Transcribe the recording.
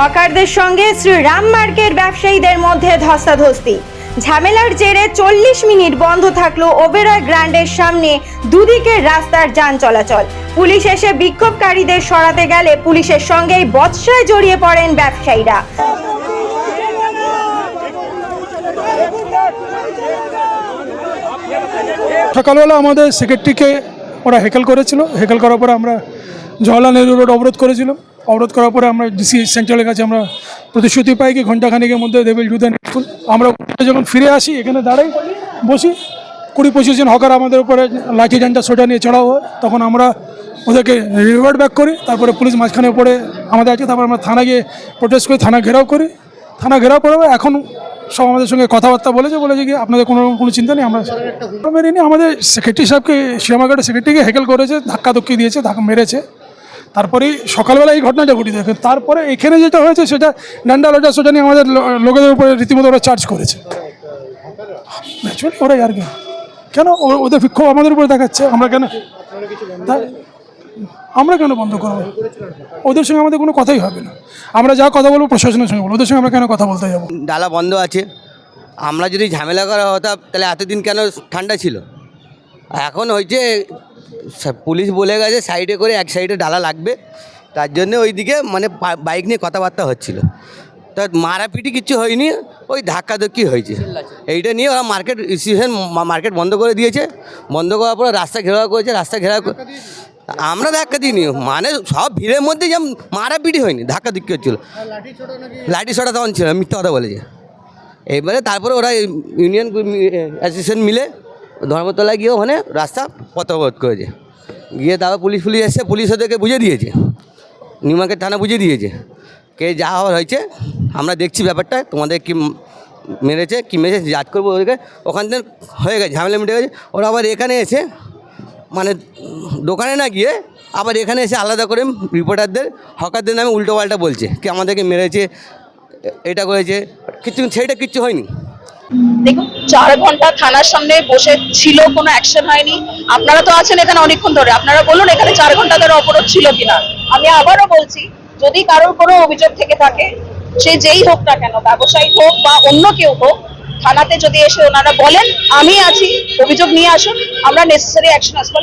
হকারদের সঙ্গে শ্রীরাম মার্কেট ব্যবসায়ীদের মধ্যে ধস্তাধস্তি। ঝামেলার জেরে 40 মিনিট বন্ধ থাকলো ওবেরয় গ্র্যান্ডের সামনে দুদিকের রাস্তার যান চলাচল। পুলিশ এসে বিক্ষোভকারীদের সরাতে গেলে পুলিশের সঙ্গেই বচসায় জড়িয়ে পড়েন ব্যবসায়ীরা। সকালবেলা আমাদের সেক্রেটারিকে ওরা হেকেল করেছিল। হেকেল করার পরে আমরা জওহরলাল নেহরু রোড অবরোধ করেছিলাম। অবরোধ করার পরে আমরা ডিসি সেন্ট্রালের কাছে আমরা প্রতিশ্রুতি পাই কি ঘণ্টাখানিকের মধ্যে they will do the needful. আমরা যখন ফিরে আসি এখানে দাঁড়াই বসি, 20-25 জন হকার আমাদের উপরে লাঠি ডান্ডা সোটা নিয়ে চড়াও হয়। তখন আমরা ওদেরকে রিভার্ট ব্যাক করি। তারপরে পুলিশ মাঝখানে পড়ে আমাদের আছে। তারপর আমরা থানা গিয়ে প্রোটেস্ট করি, থানা ঘেরাও করি। থানা ঘেরাও করে এখন সব আমাদের সঙ্গে কথাবার্তা বলেছে কি আপনাদের কোনো চিন্তা নেই। আমরা মেরে নিই। আমাদের সেক্রেটারি সাহেবকে, শ্রীরামঘাটের সেক্রেটারিকে হেকেল করেছে, ধাক্কাধুক্কি দিয়েছে, মেরেছে। তারপরেই সকালবেলা এই ঘটনাটা ঘটিয়ে দেখে। তারপরে এখানে যেটা হয়েছে সেটা ডান্ডা লোটা সোটা নিয়ে আমাদের লোকেদের উপরে রীতিমতো ওরা চার্জ করেছে। ন্যাচুরালি ওরাই আর কি কেন ওদের বিক্ষোভ আমাদের উপরে দেখাচ্ছে। আমরা কেন বন্ধ করবো? ওদের সঙ্গে আমাদের কোনো কথাই হবে না। আমরা যা কথা বলবো প্রশাসনের সঙ্গে বলবো, ওদের সঙ্গে আমরা কেন কথা বলতে যাবো? ডালা বন্ধ আছে। আমরা যদি ঝামেলা করা হতাম তাহলে এতদিন কেন ঠান্ডা ছিল? এখন হয়েছে পুলিশ বলে গেছে সাইডে করে এক সাইডে ডালা লাগবে, তার জন্য ওইদিকে মানে বাইক নিয়ে কথাবার্তা হচ্ছিল। তা মারাপিটি কিচ্ছু হয়নি, ওই ধাক্কাধুক্কি হয়েছে। এইটা নিয়ে ওরা মার্কেট বন্ধ করে দিয়েছে। বন্ধ করার পরে রাস্তা ঘেরাও করেছে। রাস্তা ঘেরাও আমরা ধাক্কা দিইনি, মানে সব ভিড়ের মধ্যে যেমন মারাপিটি হয়নি, ধাক্কাধুক্কি হচ্ছিলো। লাঠি ছোটা তখন ছিল, মিথ্যা কথা বলেছে। এবারে তারপরে ওরা ইউনিয়ন অ্যাসোসিয়েশন মিলে ধর্মতলায় গিয়ে ওখানে রাস্তা পথ অবরোধ করেছে। গিয়ে তারপর পুলিশ এসে পুলিশ ওদেরকে বুঝিয়ে দিয়েছে, নিউ মার্কেট থানা বুঝিয়ে দিয়েছে কে যা হওয়ার হয়েছে আমরা দেখছি ব্যাপারটা, তোমাদের কি মেরেছে কি মেরেছে জাজ করবো ওদেরকে। ওখান থেকে হয়ে গেছে, ঝামেলা মিটে গেছে। ওরা আবার এখানে এসে মানে দোকানে না গিয়ে আবার এখানে এসে আলাদা করে রিপোর্টারদের হকারদের নামে উল্টো পাল্টা বলছে কি আমাদেরকে মেরেছে, এটা করেছে। সেইটা কিচ্ছু হয়নি। দেখুন, 4 ঘন্টা থানার সামনে বসে ছিল, কোনো অ্যাকশন হয়নি। আপনারা তো আছেন এখানে অনেকক্ষণ ধরে, আপনারা বলুন এখানে 4 ঘন্টা ধরে অবরোধ ছিল কিনা। আমি আবারও বলছি, যদি কারোর কোনো অভিযোগ থেকে থাকে, সে যেই হোক না কেন, ব্যবসায়ী হোক বা অন্য কেউ হোক, থানাতে যদি এসে ওনারা বলেন আমি আছি, অভিযোগ নিয়ে আসুন, আমরা নেসেসারি অ্যাকশন আসবো।